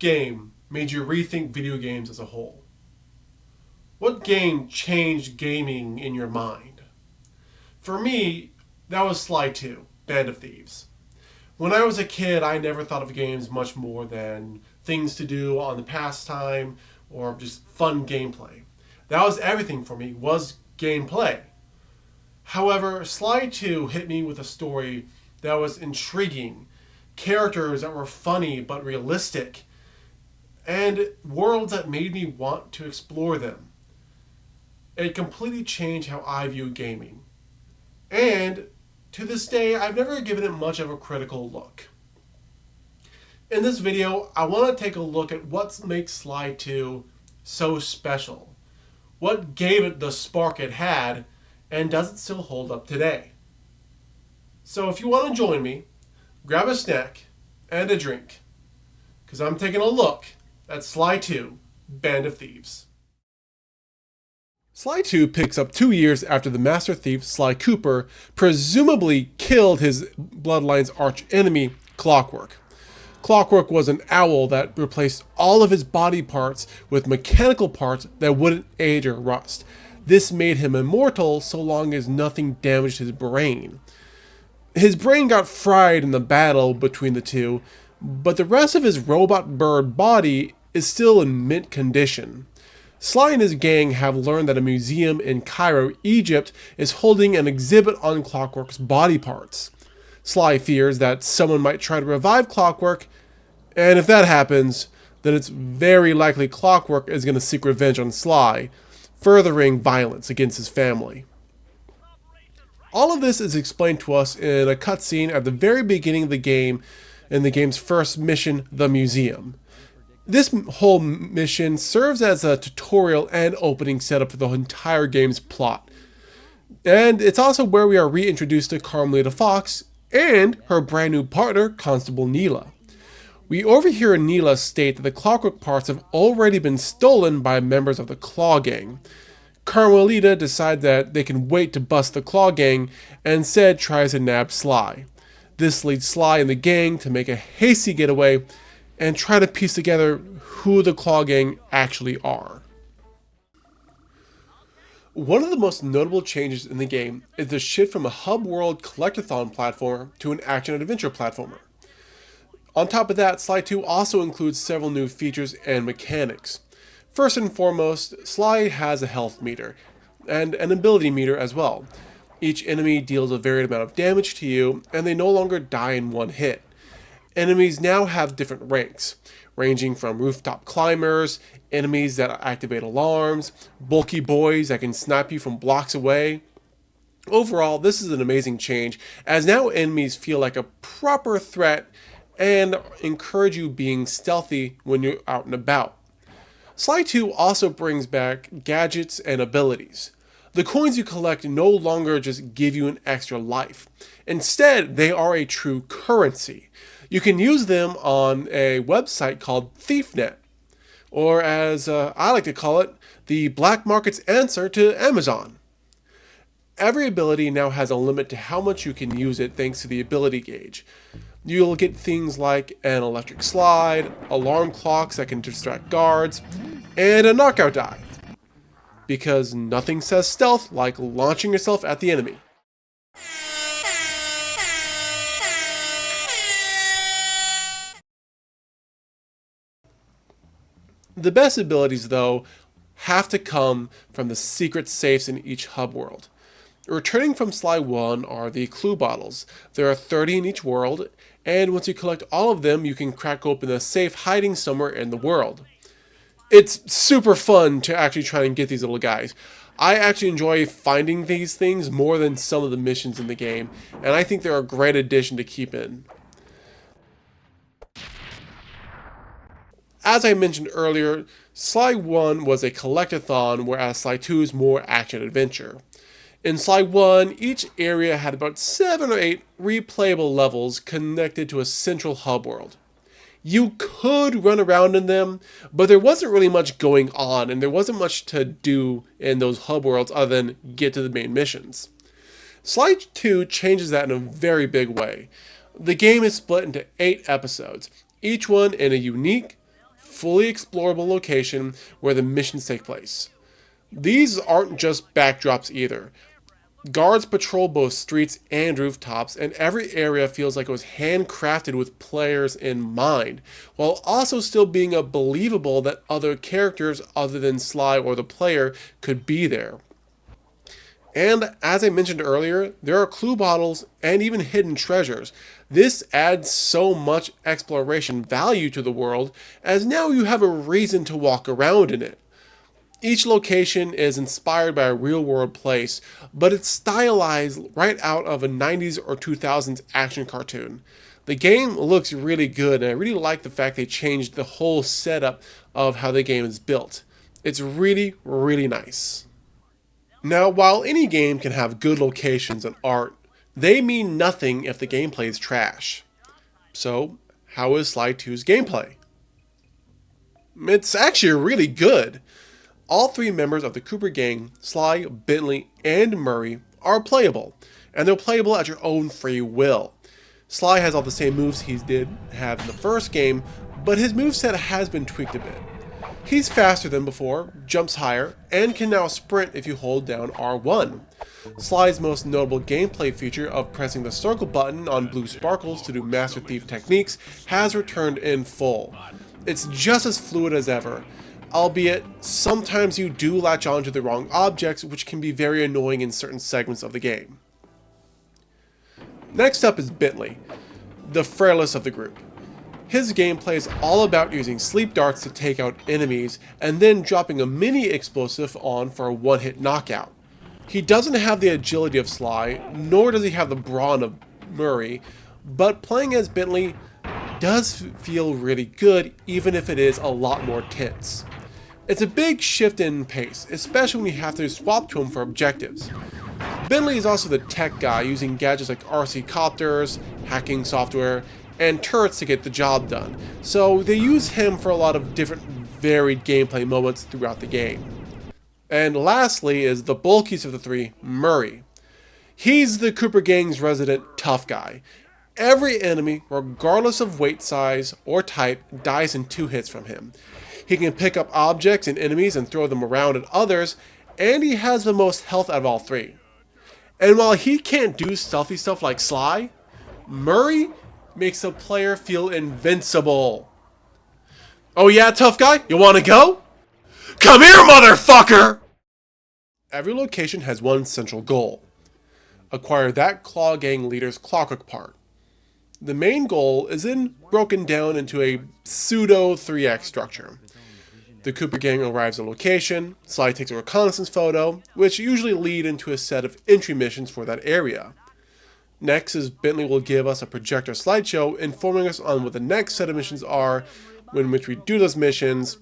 game made you rethink video games as a whole? What game changed gaming in your mind? For me, that was Sly 2, Band of Thieves. When I was a kid, I never thought of games much more than things to do on the pastime or just fun gameplay. That was everything for me, was gameplay. However, Sly 2 hit me with a story that was intriguing, characters that were funny but realistic, and worlds that made me want to explore them. It completely changed how I view gaming. And to this day, I've never given it much of a critical look. In this video, I want to take a look at what makes Sly 2 so special. What gave it the spark it had, and does it still hold up today? So if you want to join me, grab a snack and a drink, because I'm taking a look at Sly 2, Band of Thieves. Sly 2 picks up 2 years after the master thief Sly Cooper presumably killed his bloodline's arch enemy, Clockwork. Clockwork was an owl that replaced all of his body parts with mechanical parts that wouldn't age or rust. This made him immortal so long as nothing damaged his brain. His brain got fried in the battle between the two, but the rest of his robot bird body is still in mint condition. Sly and his gang have learned that a museum in Cairo, Egypt is holding an exhibit on Clockwork's body parts. Sly fears that someone might try to revive Clockwork, and if that happens, then it's very likely Clockwork is going to seek revenge on Sly, furthering violence against his family. All of this is explained to us in a cutscene at the very beginning of the game, in the game's first mission, The Museum. This whole mission serves as a tutorial and opening setup for the entire game's plot. And it's also where we are reintroduced to Carmelita Fox and her brand new partner, Constable Neela. We overhear Neela state that the Clockwork parts have already been stolen by members of the Claw Gang. Carmelita decides that they can wait to bust the Claw Gang and instead tries to nab Sly. This leads Sly and the gang to make a hasty getaway and try to piece together who the Claw Gang actually are. One of the most notable changes in the game is the shift from a hub world collectathon platformer to an action adventure platformer. On top of that, Sly 2 also includes several new features and mechanics. First and foremost, Sly has a health meter, and an ability meter as well. Each enemy deals a varied amount of damage to you, and they no longer die in one hit. Enemies now have different ranks, ranging from rooftop climbers, enemies that activate alarms, bulky boys that can snap you from blocks away. Overall, this is an amazing change, as now enemies feel like a proper threat and encourage you being stealthy when you're out and about. Sly 2 also brings back gadgets and abilities. The coins you collect no longer just give you an extra life. Instead, they are a true currency. You can use them on a website called ThiefNet, or as I like to call it, the black market's answer to Amazon. Every ability now has a limit to how much you can use it thanks to the ability gauge. You'll get things like an electric slide, alarm clocks that can distract guards, and a knockout dive. Because nothing says stealth like launching yourself at the enemy. The best abilities, though, have to come from the secret safes in each hub world. Returning from Sly 1 are the clue bottles. There are 30 in each world, and once you collect all of them, you can crack open a safe hiding somewhere in the world. It's super fun to actually try and get these little guys. I actually enjoy finding these things more than some of the missions in the game, and I think they're a great addition to keep in. As I mentioned earlier, Sly 1 was a collectathon, whereas Sly 2 is more action-adventure. In Sly 1, each area had about 7 or 8 replayable levels connected to a central hub world. You could run around in them, but there wasn't really much going on, and there wasn't much to do in those hub worlds other than get to the main missions. Sly 2 changes that in a very big way. The game is split into 8 episodes, each one in a unique, fully explorable location where the missions take place. These aren't just backdrops either. Guards patrol both streets and rooftops, and every area feels like it was handcrafted with players in mind, while also still being believable that other characters other than Sly or the player could be there. And as I mentioned earlier, there are clue bottles and even hidden treasures. This adds so much exploration value to the world, as now you have a reason to walk around in it. Each location is inspired by a real-world place, but it's stylized right out of a 90s or 2000s action cartoon. The game looks really good, and I really like the fact they changed the whole setup of how the game is built. It's really, really nice. Now, while any game can have good locations and art, they mean nothing if the gameplay is trash. So, how is Sly 2's gameplay? It's actually really good. All three members of the Cooper gang, Sly, Bentley, and Murray, are playable, and they're playable at your own free will. Sly has all the same moves he did have in the first game, but his moveset has been tweaked a bit. He's faster than before, jumps higher, and can now sprint if you hold down R1. Sly's most notable gameplay feature of pressing the circle button on blue sparkles to do Master Thief techniques has returned in full. It's just as fluid as ever, albeit sometimes you do latch on to the wrong objects, which can be very annoying in certain segments of the game. Next up is Bentley, the frailest of the group. His gameplay is all about using sleep darts to take out enemies and then dropping a mini explosive on for a one-hit knockout. He doesn't have the agility of Sly, nor does he have the brawn of Murray, but playing as Bentley does feel really good, even if it is a lot more tense. It's a big shift in pace, especially when you have to swap to him for objectives. Bentley is also the tech guy, using gadgets like RC copters, hacking software, and turrets to get the job done, so they use him for a lot of different varied gameplay moments throughout the game. And lastly is the bulkiest of the three, Murray. He's the Cooper gang's resident tough guy. Every enemy, regardless of weight size or type, dies in 2 hits from him. He can pick up objects and enemies and throw them around at others, and he has the most health out of all three. And while he can't do stealthy stuff like Sly, Murray makes the player feel invincible. Oh yeah, tough guy? You wanna go? Come here, motherfucker! Every location has one central goal. Acquire that Claw Gang leader's clockwork part. The main goal is then broken down into a pseudo 3x structure. The Cooper gang arrives at a location, Sly takes a reconnaissance photo, which usually lead into a set of entry missions for that area. Next is Bentley will give us a projector slideshow informing us on what the next set of missions are, in which we do those missions.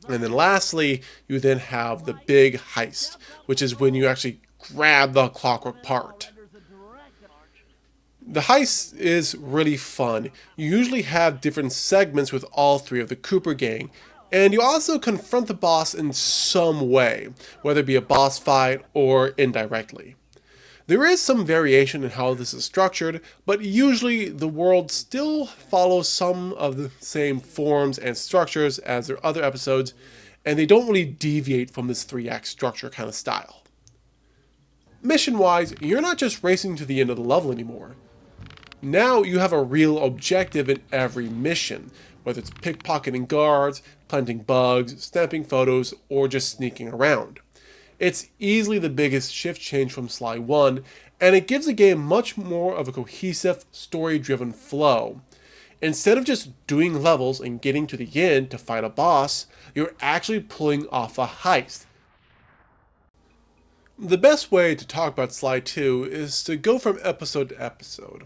And then lastly, you then have the big heist, which is when you actually grab the clockwork part. The heist is really fun. You usually have different segments with all three of the Cooper gang, and you also confront the boss in some way, whether it be a boss fight or indirectly. There is some variation in how this is structured, but usually the world still follows some of the same forms and structures as their other episodes, and they don't really deviate from this 3-act structure kind of style. Mission-wise, you're not just racing to the end of the level anymore. Now you have a real objective in every mission, whether it's pickpocketing guards, planting bugs, snapping photos, or just sneaking around. It's easily the biggest shift change from Sly 1, and it gives the game much more of a cohesive, story-driven flow. Instead of just doing levels and getting to the end to fight a boss, you're actually pulling off a heist. The best way to talk about Sly 2 is to go from episode to episode,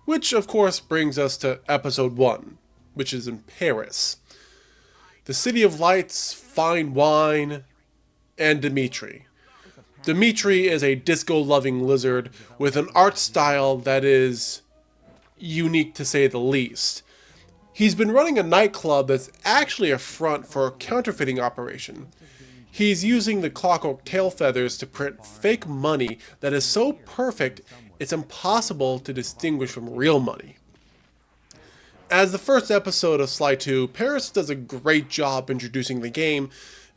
which of course brings us to episode 1, which is in Paris. The City of Lights, fine wine, and Dimitri. Dimitri is a disco-loving lizard with an art style that is unique to say the least. He's been running a nightclub that's actually a front for a counterfeiting operation. He's using the clockwork tail feathers to print fake money that is so perfect it's impossible to distinguish from real money. As the first episode of Sly 2, Paris does a great job introducing the game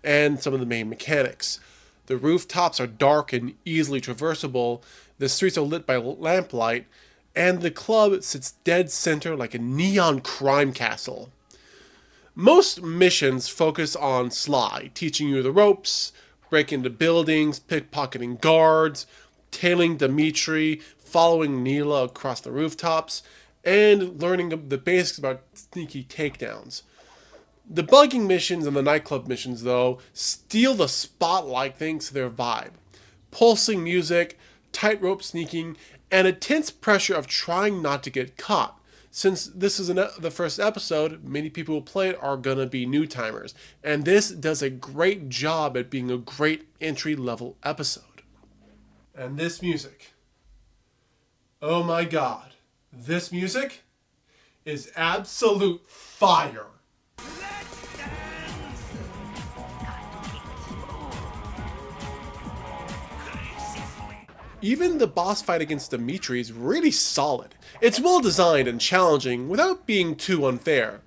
and some of the main mechanics. The rooftops are dark and easily traversable, the streets are lit by lamplight, and the club sits dead center like a neon crime castle. Most missions focus on Sly, teaching you the ropes, breaking into buildings, pickpocketing guards, tailing Dimitri, following Neela across the rooftops, and learning the basics about sneaky takedowns. The bugging missions and the nightclub missions, though, steal the spotlight thanks to their vibe. Pulsing music, tightrope sneaking, and intense pressure of trying not to get caught. Since this is the first episode, many people who play it are gonna be new timers, and this does a great job at being a great entry-level episode. And this music. Oh my god. This music is absolute fire. Even the boss fight against Dimitri is really solid. It's well designed and challenging without being too unfair.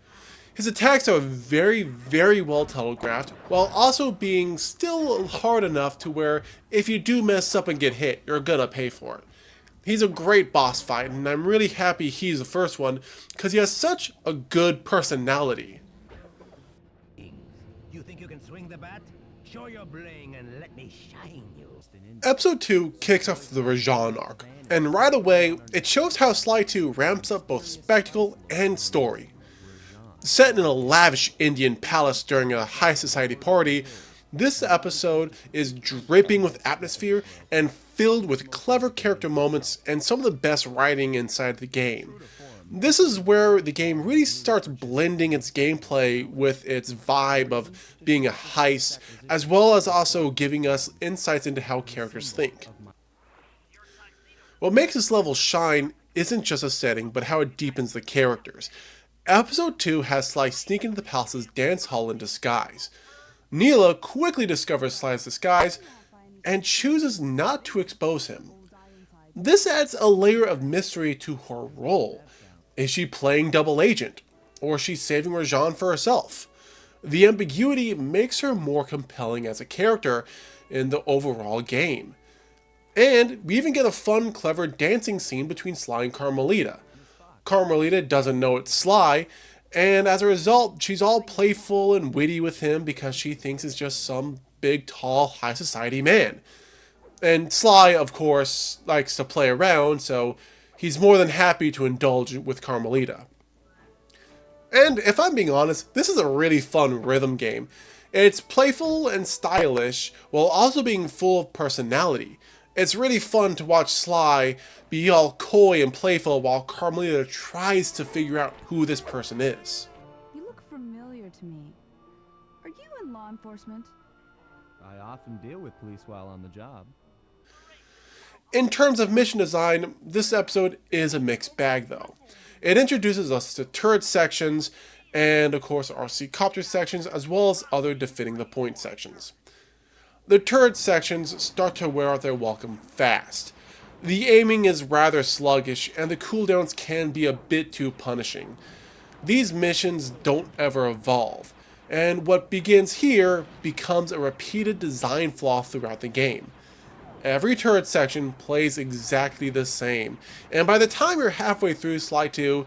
His attacks are very, very well telegraphed, while also being still hard enough to where if you do mess up and get hit, you're gonna pay for it. He's a great boss fight, and I'm really happy he's the first one, because he has such a good personality. You think you can swing the bat? Show your bling and let me shine you. Episode 2 kicks off the Rajan arc, and right away, it shows how Sly 2 ramps up both spectacle and story. Set in a lavish Indian palace during a high society party, this episode is dripping with atmosphere and filled with clever character moments and some of the best writing inside the game. This is where the game really starts blending its gameplay with its vibe of being a heist, as well as also giving us insights into how characters think. What makes this level shine isn't just a setting, but how it deepens the characters. Episode 2 has Sly sneak into the palace's dance hall in disguise. Neela quickly discovers Sly's disguise and chooses not to expose him. This adds a layer of mystery to her role. Is she playing double agent, or is she saving Rajan for herself? The ambiguity makes her more compelling as a character in the overall game. And we even get a fun, clever dancing scene between Sly and Carmelita. Carmelita doesn't know it's Sly, and as a result, she's all playful and witty with him because she thinks he's just some big, tall, high society man. And Sly, of course, likes to play around, so he's more than happy to indulge with Carmelita. And if I'm being honest, this is a really fun rhythm game. It's playful and stylish, while also being full of personality. It's really fun to watch Sly be all coy and playful while Carmelita tries to figure out who this person is. You look familiar to me. Are you in law enforcement? I often deal with police while on the job. In terms of mission design, this episode is a mixed bag though. It introduces us to turret sections and of course RC copter sections, as well as other defending the point sections. The turret sections start to wear out their welcome fast. The aiming is rather sluggish and the cooldowns can be a bit too punishing. These missions don't ever evolve, and what begins here becomes a repeated design flaw throughout the game. Every turret section plays exactly the same, and by the time you're halfway through Sly 2,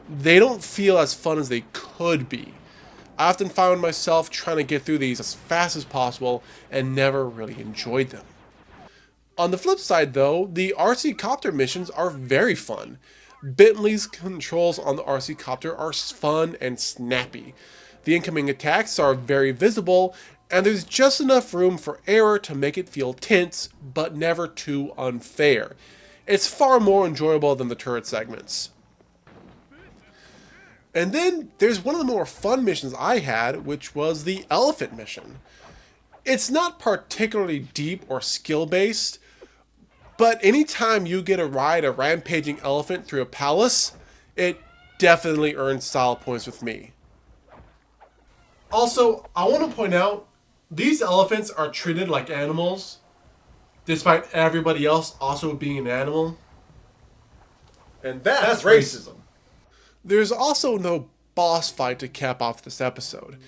they don't feel as fun as they could be. I often found myself trying to get through these as fast as possible and never really enjoyed them. On the flip side though, the RC Copter missions are very fun. Bentley's controls on the RC Copter are fun and snappy. The incoming attacks are very visible, and there's just enough room for error to make it feel tense, but never too unfair. It's far more enjoyable than the turret segments. And then there's one of the more fun missions I had, which was the elephant mission. It's not particularly deep or skill-based, but anytime you get to ride a rampaging elephant through a palace, it definitely earns style points with me. Also, I want to point out, these elephants are treated like animals, despite everybody else also being an animal. And that's racism. There's also no boss fight to cap off this episode.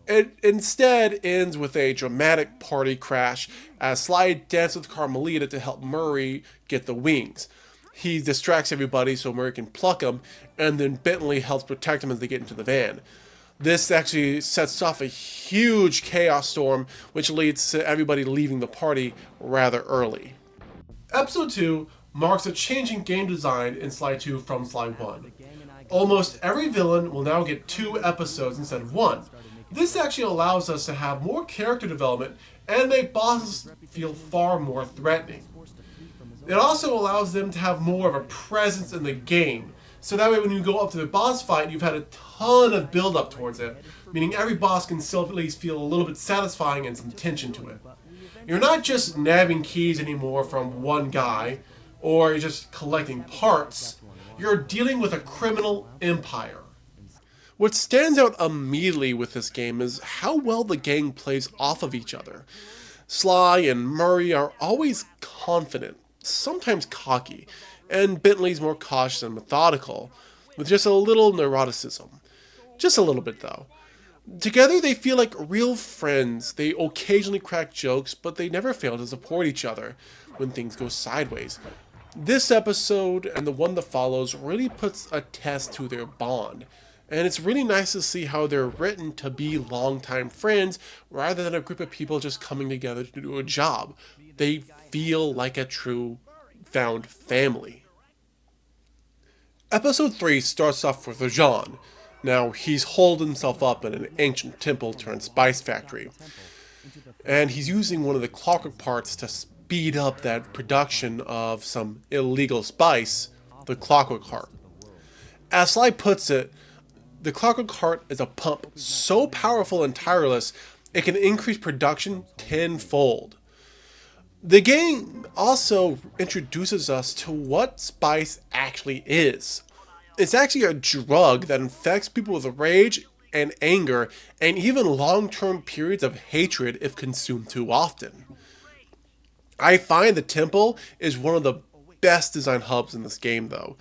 It instead ends with a dramatic party crash as Sly dances with Carmelita to help Murray get the wings. He distracts everybody so Murray can pluck him, and then Bentley helps protect him as they get into the van. This actually sets off a huge chaos storm, which leads to everybody leaving the party rather early. Episode 2 marks a change in game design in Sly 2 from Sly 1. Almost every villain will now get 2 episodes instead of 1. This actually allows us to have more character development and make bosses feel far more threatening. It also allows them to have more of a presence in the game, so that way when you go up to the boss fight, you've had a ton of build up towards it, meaning every boss can still at least feel a little bit satisfying and some tension to it. You're not just nabbing keys anymore from one guy, or you're just collecting parts. You're dealing with a criminal empire. What stands out immediately with this game is how well the gang plays off of each other. Sly and Murray are always confident, sometimes cocky, and Bentley's more cautious and methodical, with just a little neuroticism. Just a little bit though. Together they feel like real friends. They occasionally crack jokes, but they never fail to support each other when things go sideways. This episode and the one that follows really puts a test to their bond. And it's really nice to see how they're written to be longtime friends rather than a group of people just coming together to do a job. They feel like a true found family. Episode 3 starts off with Rajan. Now, he's holed himself up in an ancient temple turned spice factory. And he's using one of the clockwork parts to speed up that production of some illegal spice, the clockwork heart. As Sly puts it, the clockwork heart is a pump so powerful and tireless, it can increase production tenfold. The game also introduces us to what spice actually is. It's actually a drug that infects people with rage and anger and even long-term periods of hatred if consumed too often. I find the temple is one of the best design hubs in this game though.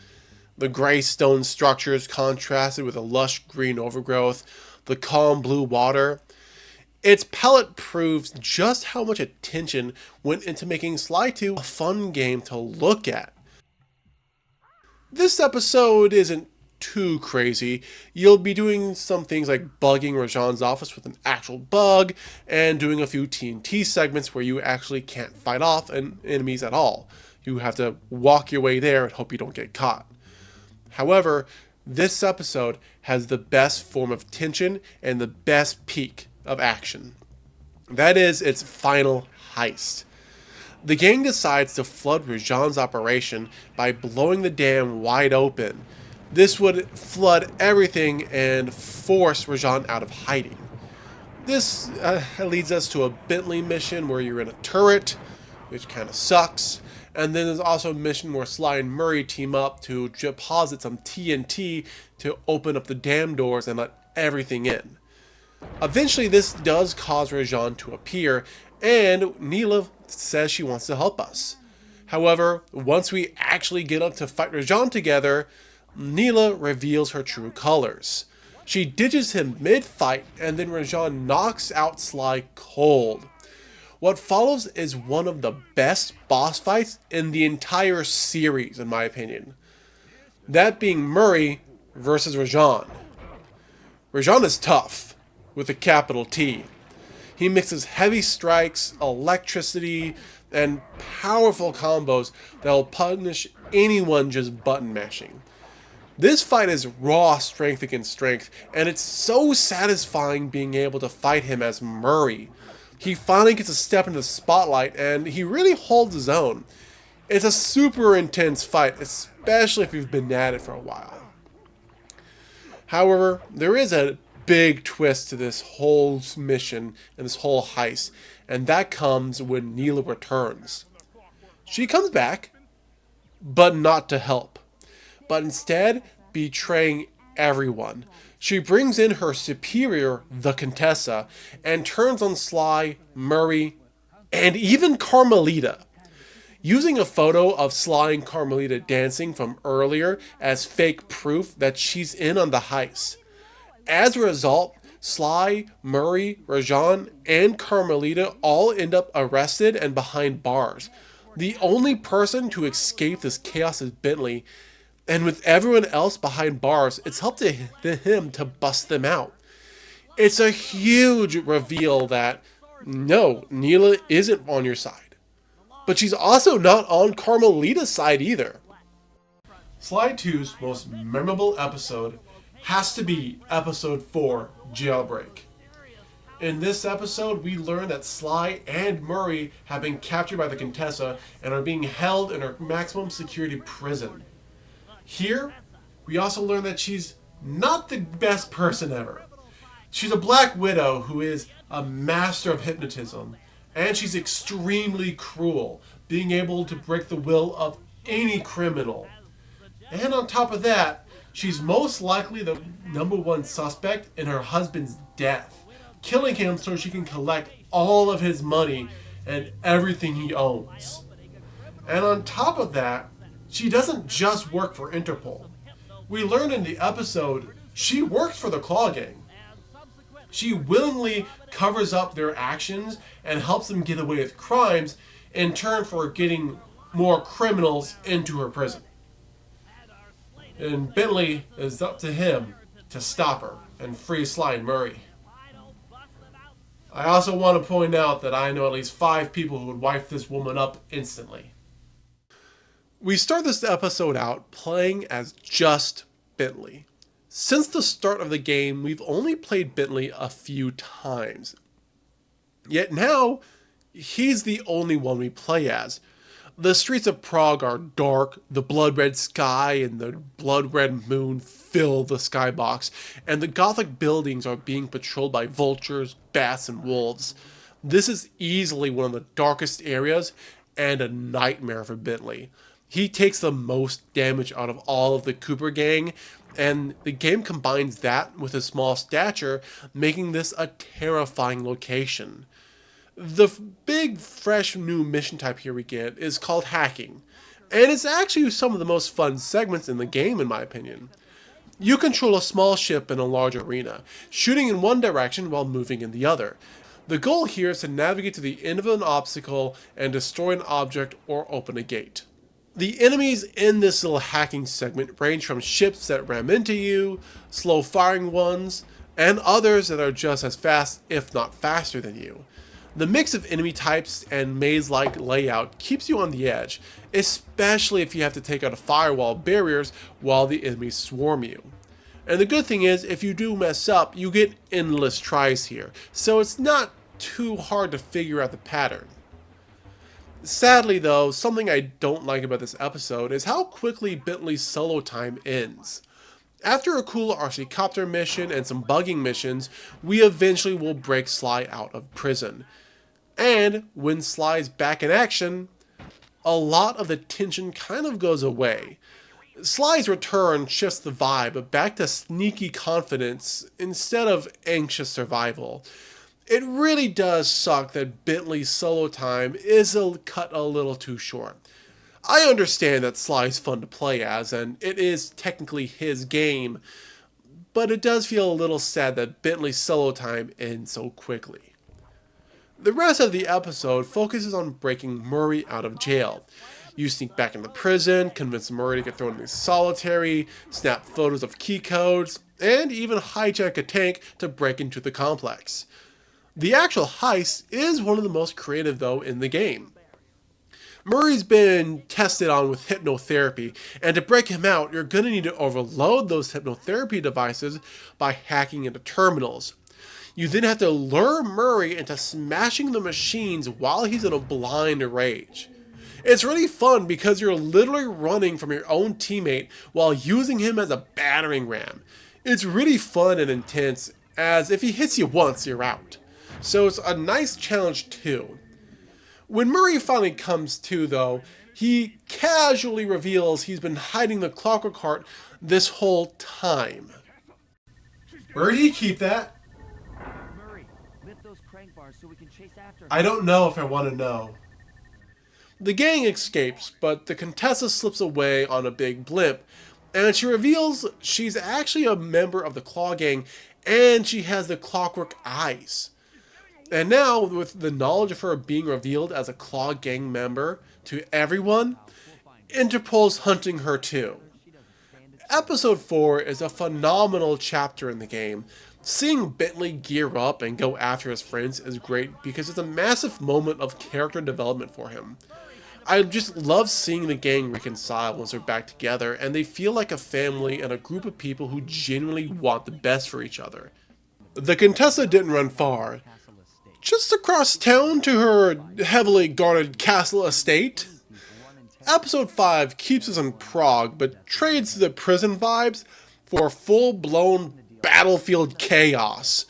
The gray stone structures contrasted with a lush green overgrowth, the calm blue water. Its palette proves just how much attention went into making Sly 2 a fun game to look at. This episode isn't too crazy. You'll be doing some things like bugging Rajan's office with an actual bug, and doing a few TNT segments where you actually can't fight off enemies at all. You have to walk your way there and hope you don't get caught. However, this episode has the best form of tension and the best peak of action. That is its final heist. The gang decides to flood Rajan's operation by blowing the dam wide open. This would flood everything and force Rajan out of hiding. This leads us to a Bentley mission where you're in a turret, which kind of sucks. And then there's also a mission where Sly and Murray team up to deposit some TNT to open up the dam doors and let everything in. Eventually this does cause Rajan to appear, and Neela says she wants to help us. However, once we actually get up to fight Rajan together, Neela reveals her true colors. She ditches him mid-fight, and then Rajan knocks out Sly cold. What follows is one of the best boss fights in the entire series, in my opinion. That being Murray versus Rajan. Rajan is tough, with a capital T. He mixes heavy strikes, electricity, and powerful combos that will punish anyone just button mashing. This fight is raw strength against strength, and it's so satisfying being able to fight him as Murray. He finally gets to step into the spotlight, and he really holds his own. It's a super intense fight, especially if you've been at it for a while. However, there is a big twist to this whole mission and this whole heist, and that comes when Neela returns. She comes back, but not to help, but instead betraying everyone. She brings in her superior, the Contessa, and turns on Sly, Murray, and even Carmelita. using a photo of Sly and Carmelita dancing from earlier as fake proof that she's in on the heist. As a result, Sly, Murray, Rajan, and Carmelita all end up arrested and behind bars. The only person to escape this chaos is Bentley, and with everyone else behind bars, it's up to him to bust them out. It's a huge reveal that, no, Neela isn't on your side. But she's also not on Carmelita's side either. Sly 2's most memorable episode has to be Episode 4, Jailbreak. In this episode, we learn that Sly and Murray have been captured by the Contessa and are being held in a maximum security prison. Here, we also learn that she's not the best person ever. She's a Black Widow who is a master of hypnotism, and she's extremely cruel, being able to break the will of any criminal. And on top of that, she's most likely the #1 suspect in her husband's death, killing him so she can collect all of his money and everything he owns. And on top of that, she doesn't just work for Interpol. We learn in the episode she works for the Claw Gang. She willingly covers up their actions and helps them get away with crimes in turn for getting more criminals into her prison. And Bentley is up to him to stop her and free Sly and Murray. I also want to point out that I know at least 5 people who would wipe this woman up instantly. We start this episode out playing as just Bentley. Since the start of the game, we've only played Bentley a few times. Yet now, he's the only one we play as. The streets of Prague are dark, the blood-red sky and the blood-red moon fill the skybox, and the Gothic buildings are being patrolled by vultures, bats, and wolves. This is easily one of the darkest areas and a nightmare for Bentley. He takes the most damage out of all of the Cooper gang, and the game combines that with his small stature, making this a terrifying location. The big, fresh new mission type here we get is called hacking, and it's actually some of the most fun segments in the game in my opinion. You control a small ship in a large arena, shooting in one direction while moving in the other. The goal here is to navigate to the end of an obstacle and destroy an object or open a gate. The enemies in this little hacking segment range from ships that ram into you, slow firing ones, and others that are just as fast if not faster than you. The mix of enemy types and maze-like layout keeps you on the edge, especially if you have to take out a firewall barriers while the enemies swarm you. And the good thing is, if you do mess up, you get endless tries here, so it's not too hard to figure out the pattern. Sadly though, something I don't like about this episode is how quickly Bentley's solo time ends. After a cool RC Copter mission and some bugging missions, we eventually will break Sly out of prison. And when Sly's back in action, a lot of the tension kind of goes away. Sly's return shifts the vibe back to sneaky confidence instead of anxious survival. It really does suck that Bentley's solo time is cut a little too short. I understand that Sly's fun to play as, and it is technically his game, but it does feel a little sad that Bentley's solo time ends so quickly. The rest of the episode focuses on breaking Murray out of jail. You sneak back into prison, convince Murray to get thrown into solitary, snap photos of key codes, and even hijack a tank to break into the complex. The actual heist is one of the most creative though in the game. Murray's been tested on with hypnotherapy, and to break him out, you're going to need to overload those hypnotherapy devices by hacking into terminals. You then have to lure Murray into smashing the machines while he's in a blind rage. It's really fun because you're literally running from your own teammate while using him as a battering ram. It's really fun and intense, as if he hits you once, you're out. So it's a nice challenge too. When Murray finally comes to though, he casually reveals he's been hiding the Clockwork Heart this whole time. Where did he keep that? Murray, lift those crank bars so we can chase after him. I don't know if I want to know. The gang escapes, but the Contessa slips away on a big blimp, and she reveals she's actually a member of the Claw Gang, and she has the Clockwork Eyes. And now, with the knowledge of her being revealed as a Claw Gang member to everyone, Interpol's hunting her too. Episode 4 is a phenomenal chapter in the game. Seeing Bentley gear up and go after his friends is great because it's a massive moment of character development for him. I just love seeing the gang reconcile once they're back together and they feel like a family and a group of people who genuinely want the best for each other. The Contessa didn't run far. Just across town to her heavily guarded castle estate. Episode 5 keeps us in Prague, but trades the prison vibes for full-blown battlefield chaos.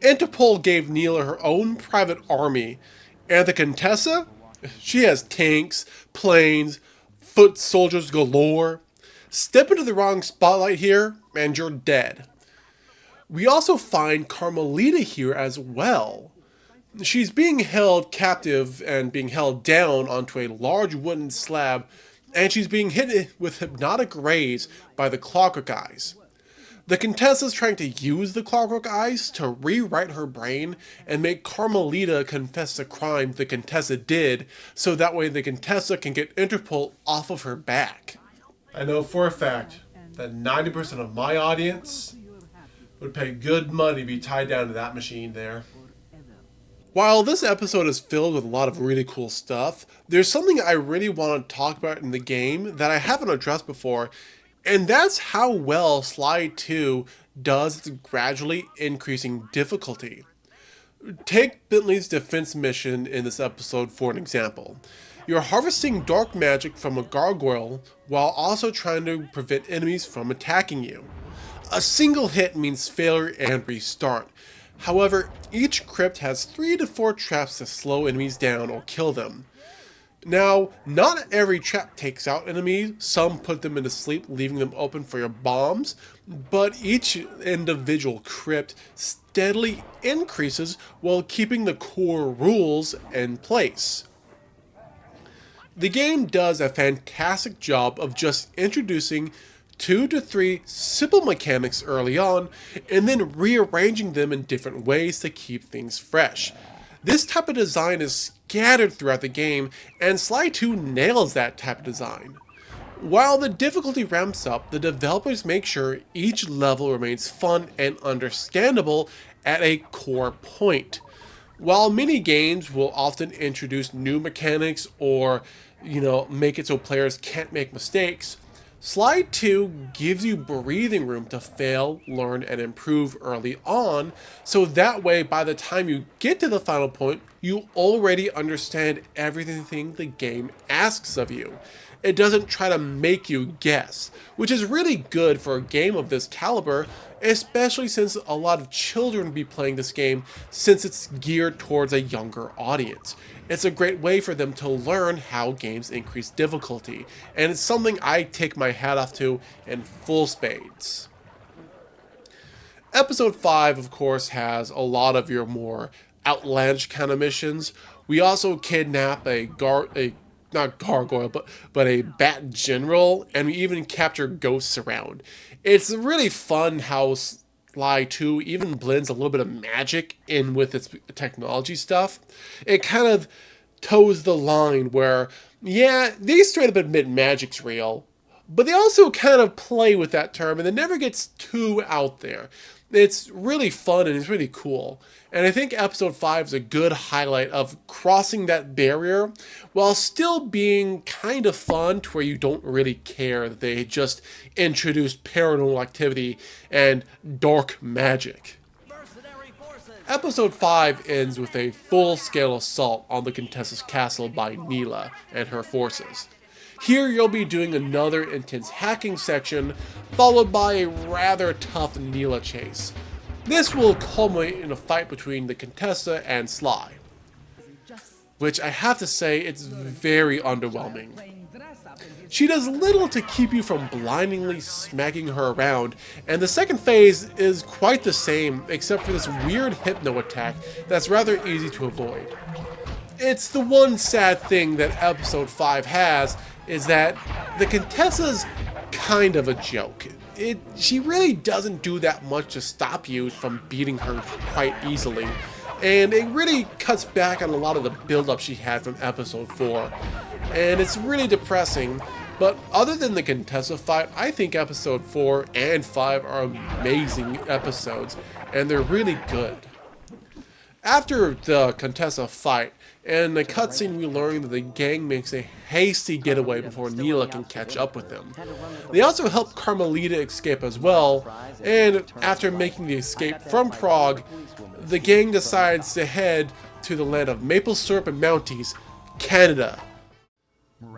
Interpol gave Neela her own private army, and the Contessa? She has tanks, planes, foot soldiers galore. Step into the wrong spotlight here, and you're dead. We also find Carmelita here as well. She's being held captive and being held down onto a large wooden slab, and she's being hit with hypnotic rays by the Clockwork Eyes. The Contessa's trying to use the Clockwork Eyes to rewrite her brain and make Carmelita confess the crime the Contessa did, so that way the Contessa can get Interpol off of her back. I know for a fact that 90% of my audience would pay good money to be tied down to that machine there. While this episode is filled with a lot of really cool stuff, there's something I really want to talk about in the game that I haven't addressed before, and that's how well Sly 2 does its gradually increasing difficulty. Take Bentley's defense mission in this episode for an example. You're harvesting dark magic from a gargoyle while also trying to prevent enemies from attacking you. A single hit means failure and restart. However, each crypt has 3 to 4 traps to slow enemies down or kill them. Now, not every trap takes out enemies, some put them into sleep, leaving them open for your bombs, but each individual crypt steadily increases while keeping the core rules in place. The game does a fantastic job of just introducing 2 to 3 simple mechanics early on, and then rearranging them in different ways to keep things fresh. This type of design is scattered throughout the game, and Sly 2 nails that type of design. While the difficulty ramps up, the developers make sure each level remains fun and understandable at a core point. While many games will often introduce new mechanics or, make it so players can't make mistakes, Sly 2 gives you breathing room to fail, learn, and improve early on, so that way by the time you get to the final point, you already understand everything the game asks of you. It doesn't try to make you guess, which is really good for a game of this caliber, especially since a lot of children will be playing this game since it's geared towards a younger audience. It's a great way for them to learn how games increase difficulty, and it's something I take my hat off to in full spades. Episode 5, of course, has a lot of your more outlandish kind of missions. We also kidnap not gargoyle, but a bat general, and we even capture ghosts around. It's really fun how Sly 2 even blends a little bit of magic in with its technology stuff. It kind of toes the line where, yeah, they straight up admit magic's real, but they also kind of play with that term, and it never gets too out there. It's really fun and it's really cool. And I think episode 5 is a good highlight of crossing that barrier while still being kind of fun to where you don't really care that they just introduced paranormal activity and dark magic. Episode 5 ends with a full-scale assault on the Contessa's castle by Neela and her forces. Here you'll be doing another intense hacking section, followed by a rather tough Neela chase. This will culminate in a fight between the Contessa and Sly, which I have to say, it's very underwhelming. She does little to keep you from blindingly smacking her around, and the second phase is quite the same, except for this weird hypno attack that's rather easy to avoid. It's the one sad thing that episode 5 has, is that the Contessa's kind of a joke. She really doesn't do that much to stop you from beating her quite easily, and it really cuts back on a lot of the build-up she had from episode 4, and it's really depressing. But other than the Contessa fight, I think episode 4 and 5 are amazing episodes, and they're really good. After the Contessa fight, and the cutscene, we learn that the gang makes a hasty getaway before Neela can catch up with them. They also help Carmelita escape as well, and after making the escape from Prague, the gang decides to head to the land of maple syrup and Mounties, Canada.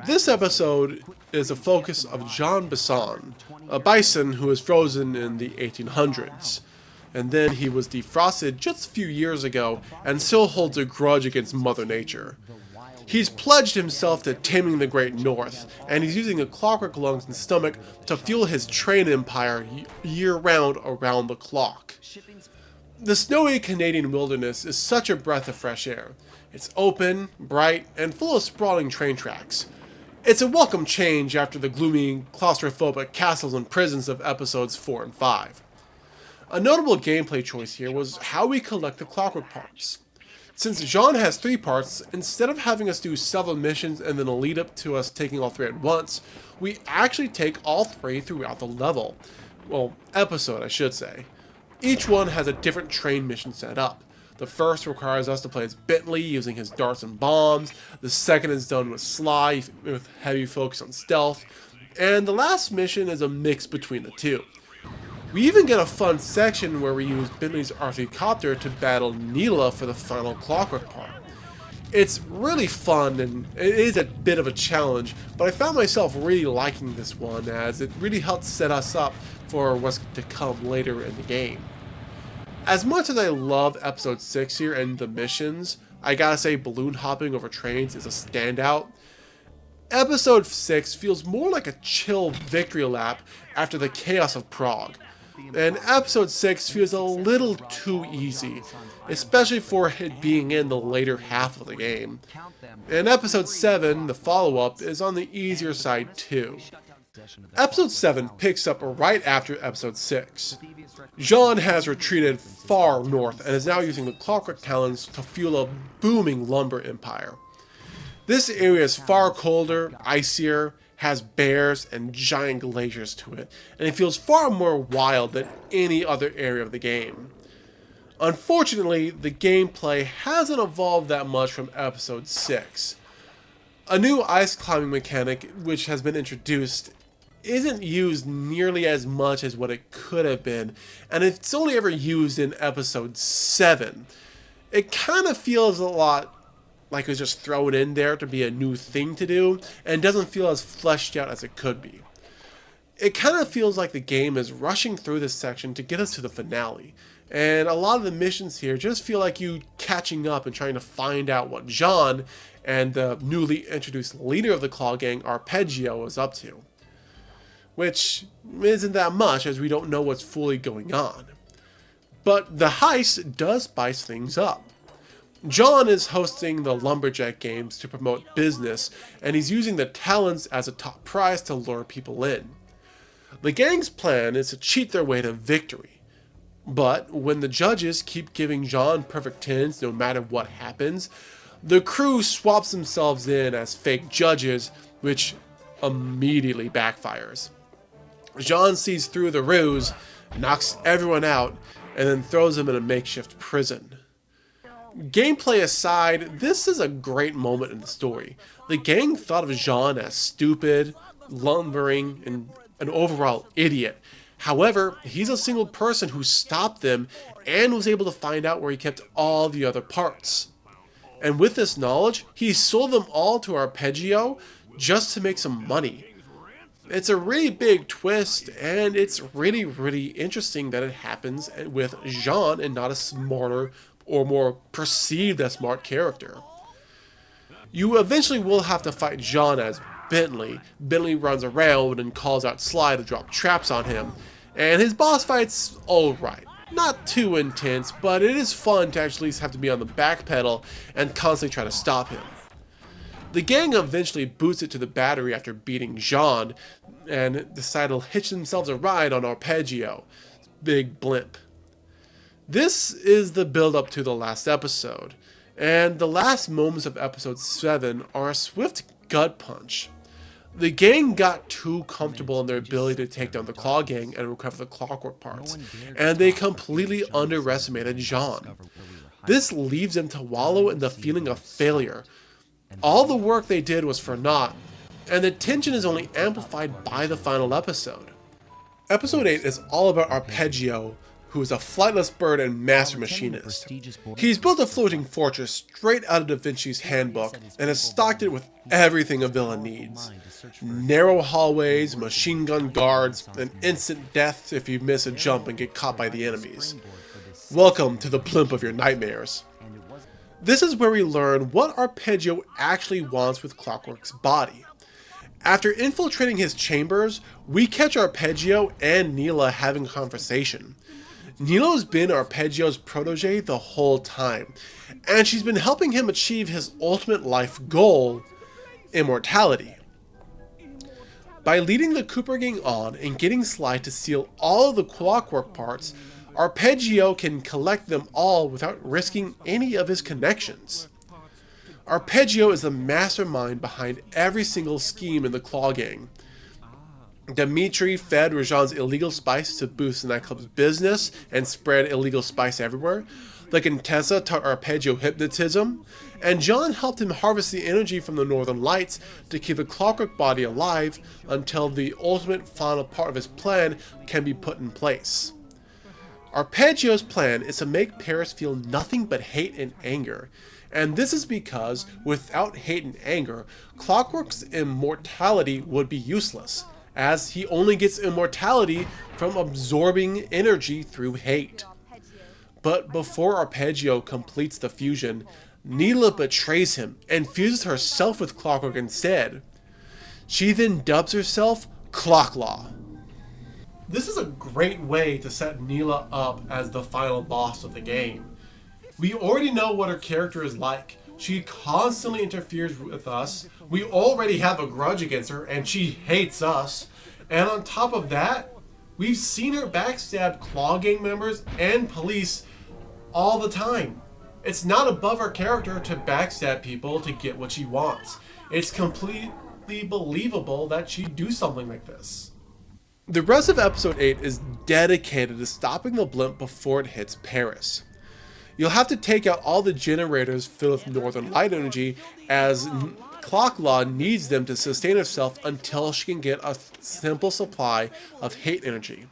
This episode is a focus of Jean Bisson, a bison who was frozen in the 1800s. And then he was defrosted just a few years ago and still holds a grudge against Mother Nature. He's pledged himself to taming the Great North, and he's using the clockwork lungs and stomach to fuel his train empire year-round around the clock. The snowy Canadian wilderness is such a breath of fresh air. It's open, bright, and full of sprawling train tracks. It's a welcome change after the gloomy, claustrophobic castles and prisons of episodes 4 and 5. A notable gameplay choice here was how we collect the clockwork parts. Since Jean has 3 parts, instead of having us do several missions and then a lead up to us taking all 3 at once, we actually take all 3 throughout the level. Well, episode, I should say. Each one has a different train mission set up. The first requires us to play as Bentley using his darts and bombs, the second is done with Sly with heavy focus on stealth, and the last mission is a mix between the two. We even get a fun section where we use Bentley's R3 copter to battle Neela for the final clockwork part. It's really fun and it is a bit of a challenge, but I found myself really liking this one as it really helps set us up for what's to come later in the game. As much as I love episode 6 here and the missions, I gotta say balloon hopping over trains is a standout. Episode 6 feels more like a chill victory lap after the chaos of Prague. And episode 6 feels a little too easy, especially for it being in the later half of the game. And episode 7, the follow-up, is on the easier side too. Episode 7 picks up right after episode 6. Jean has retreated far north and is now using the clockwork talons to fuel a booming lumber empire. This area is far colder, icier, has bears and giant glaciers to it, and it feels far more wild than any other area of the game. Unfortunately, the gameplay hasn't evolved that much from episode 6. A new ice climbing mechanic, which has been introduced, isn't used nearly as much as what it could have been, and it's only ever used in episode 7. It kind of feels a lot like it was just thrown in there to be a new thing to do, and doesn't feel as fleshed out as it could be. It kind of feels like the game is rushing through this section to get us to the finale, and a lot of the missions here just feel like you catching up and trying to find out what Jean and the newly introduced leader of the Claw Gang, Arpeggio, is up to. Which isn't that much, as we don't know what's fully going on. But the heist does spice things up. Jean is hosting the Lumberjack Games to promote business, and he's using the talents as a top prize to lure people in. The gang's plan is to cheat their way to victory. But when the judges keep giving Jean perfect 10s no matter what happens, the crew swaps themselves in as fake judges, which immediately backfires. Jean sees through the ruse, knocks everyone out, and then throws them in a makeshift prison. Gameplay aside, this is a great moment in the story. The gang thought of Jean as stupid, lumbering, and an overall idiot. However, he's a single person who stopped them and was able to find out where he kept all the other parts. And with this knowledge, he sold them all to Arpeggio just to make some money. It's a really big twist, and it's really, really interesting that it happens with Jean and not a smarter or more perceived as smart character. You eventually will have to fight Jean as Bentley. Bentley runs around and calls out Sly to drop traps on him, and his boss fight's alright. Not too intense, but it is fun to actually have to be on the back pedal and constantly try to stop him. The gang eventually boots it to the battery after beating Jean, and decide to hitch themselves a ride on Arpeggio, big blimp. This is the build-up to the last episode, and the last moments of episode 7 are a swift gut punch. The gang got too comfortable in their ability to take down the Claw Gang and recover the Clockwork parts, and they completely underestimated Jean. This leaves them to wallow in the feeling of failure. All the work they did was for naught, and the tension is only amplified by the final episode. Episode 8 is all about Arpeggio, who is a flightless bird and master machinist. He's built a floating fortress straight out of Da Vinci's handbook and has stocked it with everything a villain needs. Narrow hallways, machine gun guards, and instant death if you miss a jump and get caught by the enemies. Welcome to the blimp of your nightmares. This is where we learn what Arpeggio actually wants with Clockwork's body. After infiltrating his chambers, we catch Arpeggio and Neela having a conversation. Neela's been Arpeggio's protege the whole time, and she's been helping him achieve his ultimate life goal, immortality. By leading the Cooper gang on and getting Sly to steal all of the Clockwork parts, Arpeggio can collect them all without risking any of his connections. Arpeggio is the mastermind behind every single scheme in the Claw Gang. Dimitri fed Rajan's illegal spice to boost the nightclub's business and spread illegal spice everywhere. The Contessa taught Arpeggio hypnotism, and John helped him harvest the energy from the Northern Lights to keep the Clockwork body alive until the ultimate final part of his plan can be put in place. Arpeggio's plan is to make Paris feel nothing but hate and anger, and this is because without hate and anger, Clockwork's immortality would be useless, as he only gets immortality from absorbing energy through hate. But before Arpeggio completes the fusion, Neela betrays him and fuses herself with Clockwork instead. She then dubs herself Clocklaw. This is a great way to set Neela up as the final boss of the game. We already know what her character is like. She constantly interferes with us. We already have a grudge against her, and she hates us. And on top of that, we've seen her backstab Claw Gang members and police all the time. It's not above her character to backstab people to get what she wants. It's completely believable that she'd do something like this. The rest of episode 8 is dedicated to stopping the blimp before it hits Paris. You'll have to take out all the generators filled with Northern Light energy, as Clocklaw needs them to sustain herself until she can get a simple supply of hate energy.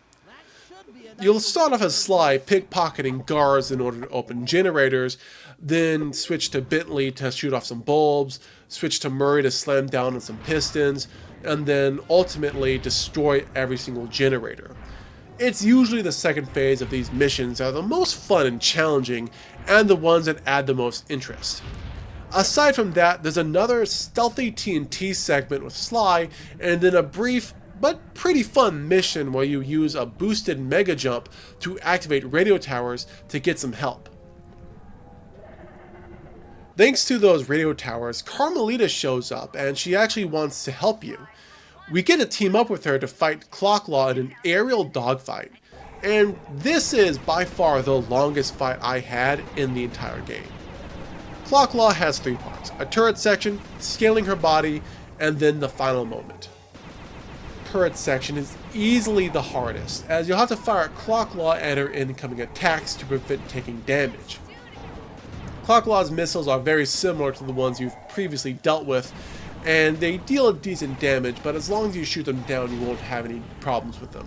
You'll start off as Sly pickpocketing guards in order to open generators, then switch to Bentley to shoot off some bulbs, switch to Murray to slam down on some pistons, and then ultimately destroy every single generator. It's usually the second phase of these missions that are the most fun and challenging, and the ones that add the most interest. Aside from that, there's another stealthy TNT segment with Sly, and then a brief but pretty fun mission where you use a boosted mega jump to activate radio towers to get some help. Thanks to those radio towers, Carmelita shows up and she actually wants to help you. We get to team up with her to fight Clocklaw in an aerial dogfight, and this is by far the longest fight I had in the entire game. Clocklaw has 3 parts: a turret section, scaling her body, and then the final moment. Turret section is easily the hardest, as you'll have to fire Clocklaw at her incoming attacks to prevent taking damage. Clocklaw's missiles are very similar to the ones you've previously dealt with, and they deal a decent damage, but as long as you shoot them down, you won't have any problems with them.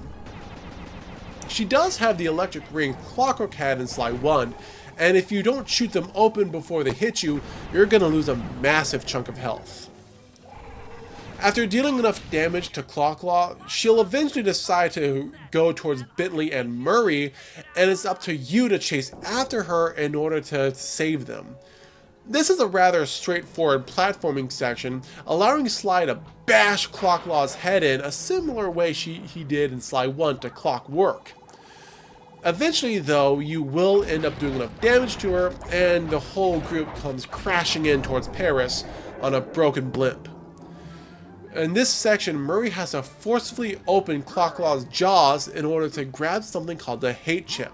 She does have the electric ring Clockwork had in Sly 1, and if you don't shoot them open before they hit you, you're gonna lose a massive chunk of health. After dealing enough damage to Clocklaw, she'll eventually decide to go towards Bentley and Murray, and it's up to you to chase after her in order to save them. This is a rather straightforward platforming section, allowing Sly to bash Clocklaw's head in a similar way he did in Sly 1 to Clockwork. Eventually, though, you will end up doing enough damage to her, and the whole group comes crashing in towards Paris on a broken blimp. In this section, Murray has to forcefully open Clocklaw's jaws in order to grab something called the hate chip.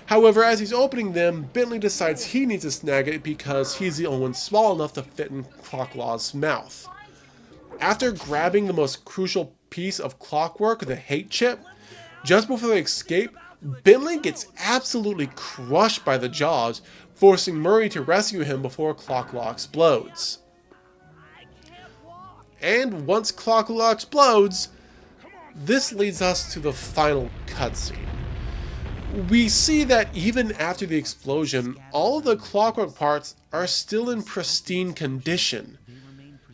However, as he's opening them, Bentley decides he needs to snag it because he's the only one small enough to fit in Clocklaw's mouth. After grabbing the most crucial piece of clockwork, the hate chip, just before they escape, Bentley gets absolutely crushed by the jaws, forcing Murray to rescue him before Clocklaw explodes. And once Clocklaw explodes, this leads us to the final cutscene. We see that even after the explosion, all of the clockwork parts are still in pristine condition.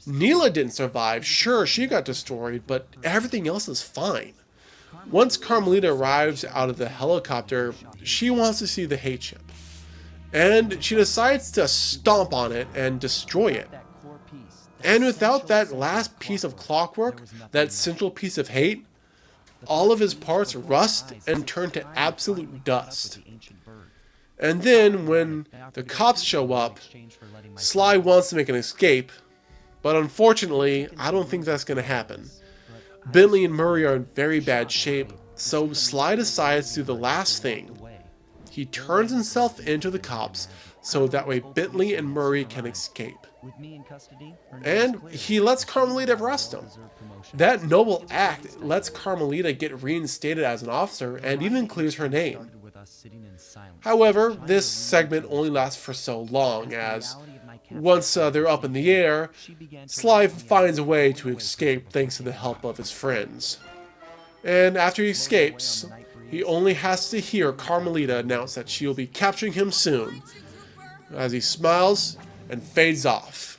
Neela didn't survive, sure, she got destroyed, but everything else is fine. Once Carmelita arrives out of the helicopter, she wants to see the hate chip. And she decides to stomp on it and destroy it. And without that last piece of clockwork, that central piece of hate, all of his parts rust and turn to absolute dust. And then, when the cops show up, Sly wants to make an escape, but unfortunately, I don't think that's going to happen. Bentley and Murray are in very bad shape, so Sly decides to do the last thing. He turns himself into the cops, so that way Bentley and Murray can escape. And he lets Carmelita arrest him. That noble act lets Carmelita get reinstated as an officer and even clears her name. However, this segment only lasts for so long, as once they're up in the air, Sly finds a way to escape thanks to the help of his friends. And after he escapes, he only has to hear Carmelita announce that she will be capturing him soon, as he smiles and fades off.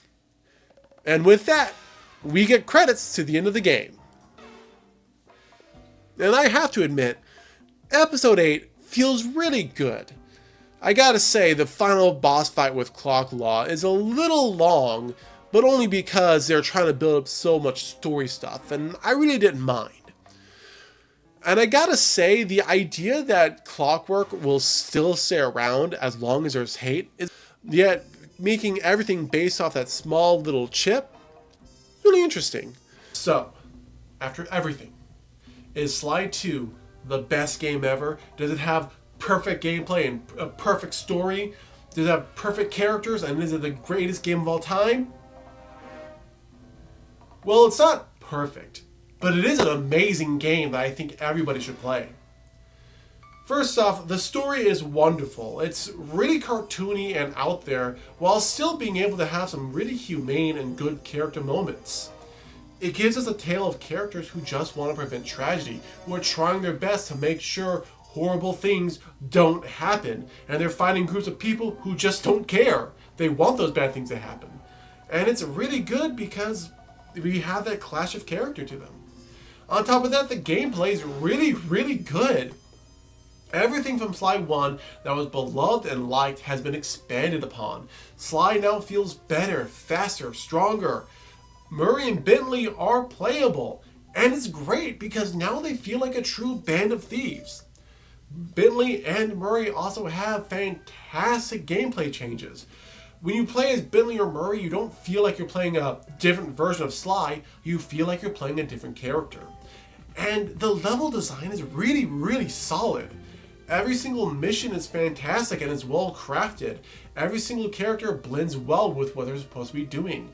And with that, we get credits to the end of the game. And I have to admit, Episode 8 feels really good. I gotta say, the final boss fight with Clocklaw is a little long, but only because they're trying to build up so much story stuff, and I really didn't mind. And I gotta say, the idea that Clockwork will still stay around as long as there's hate, is yet making everything based off that small little chip, really interesting. So, after everything, is Sly 2 the best game ever? Does it have perfect gameplay and a perfect story? Does it have perfect characters, and is it the greatest game of all time? Well, it's not perfect, but it is an amazing game that I think everybody should play. First off, the story is wonderful. It's really cartoony and out there, while still being able to have some really humane and good character moments. It gives us a tale of characters who just want to prevent tragedy, who are trying their best to make sure horrible things don't happen, and they're fighting groups of people who just don't care. They want those bad things to happen. And it's really good because we have that clash of character to them. On top of that, the gameplay is really, really good. Everything from Sly 1 that was beloved and liked has been expanded upon. Sly now feels better, faster, stronger. Murray and Bentley are playable, and it's great because now they feel like a true band of thieves. Bentley and Murray also have fantastic gameplay changes. When you play as Bentley or Murray, you don't feel like you're playing a different version of Sly, you feel like you're playing a different character. And the level design is really, really solid. Every single mission is fantastic and is well crafted. Every single character blends well with what they're supposed to be doing.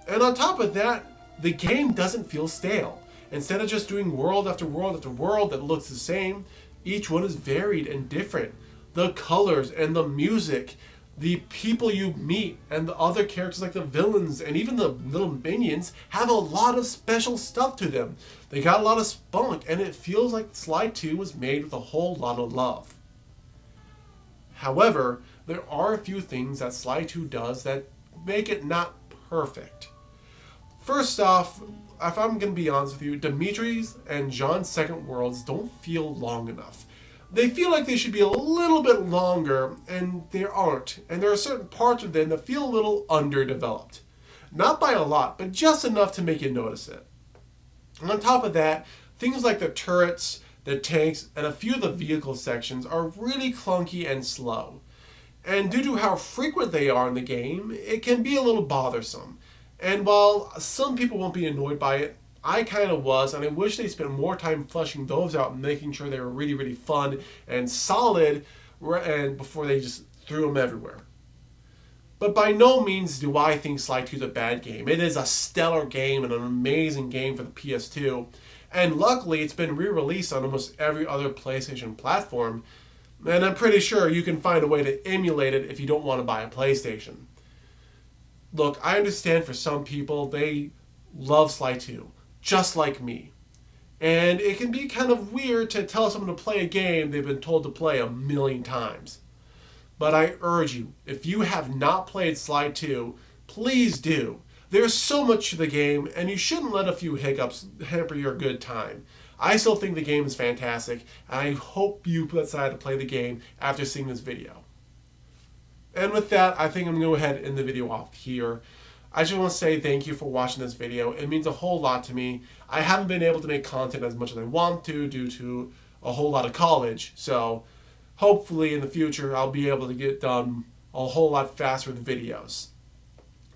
And on top of that, the game doesn't feel stale. Instead of just doing world after world after world that looks the same, each one is varied and different. The colors and the music, the people you meet, and the other characters like the villains and even the little minions have a lot of special stuff to them. They got a lot of spunk, and it feels like Sly 2 was made with a whole lot of love. However, there are a few things that Sly 2 does that make it not perfect. First off, if I'm going to be honest with you, Dimitri's and John's second worlds don't feel long enough. They feel like they should be a little bit longer, and they aren't. And there are certain parts of them that feel a little underdeveloped. Not by a lot, but just enough to make you notice it. And on top of that, things like the turrets, The tanks and a few of the vehicle sections are really clunky and slow. And due to how frequent they are in the game, it can be a little bothersome. And while some people won't be annoyed by it, I kind of was, and I wish they spent more time fleshing those out and making sure they were really, really fun and solid and before they just threw them everywhere. But by no means do I think Sly 2 is a bad game. It is a stellar game and an amazing game for the PS2. And luckily, it's been re-released on almost every other PlayStation platform. And I'm pretty sure you can find a way to emulate it if you don't want to buy a PlayStation. Look, I understand for some people, they love Sly 2, just like me. And it can be kind of weird to tell someone to play a game they've been told to play a million times. But I urge you, if you have not played Sly 2, please do. There's so much to the game, and you shouldn't let a few hiccups hamper your good time. I still think the game is fantastic, and I hope you decide to play the game after seeing this video. And with that, I think I'm going to go ahead and end the video off here. I just want to say thank you for watching this video. It means a whole lot to me. I haven't been able to make content as much as I want to due to a whole lot of college, so hopefully in the future I'll be able to get done a whole lot faster with videos.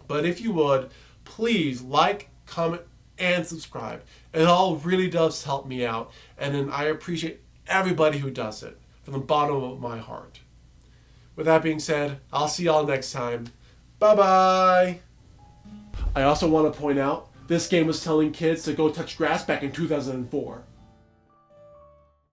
But if you would, please like, comment, and subscribe. It all really does help me out, and then I appreciate everybody who does it from the bottom of my heart. With that being said, I'll see y'all next time. Bye-bye! I also want to point out, this game was telling kids to go touch grass back in 2004.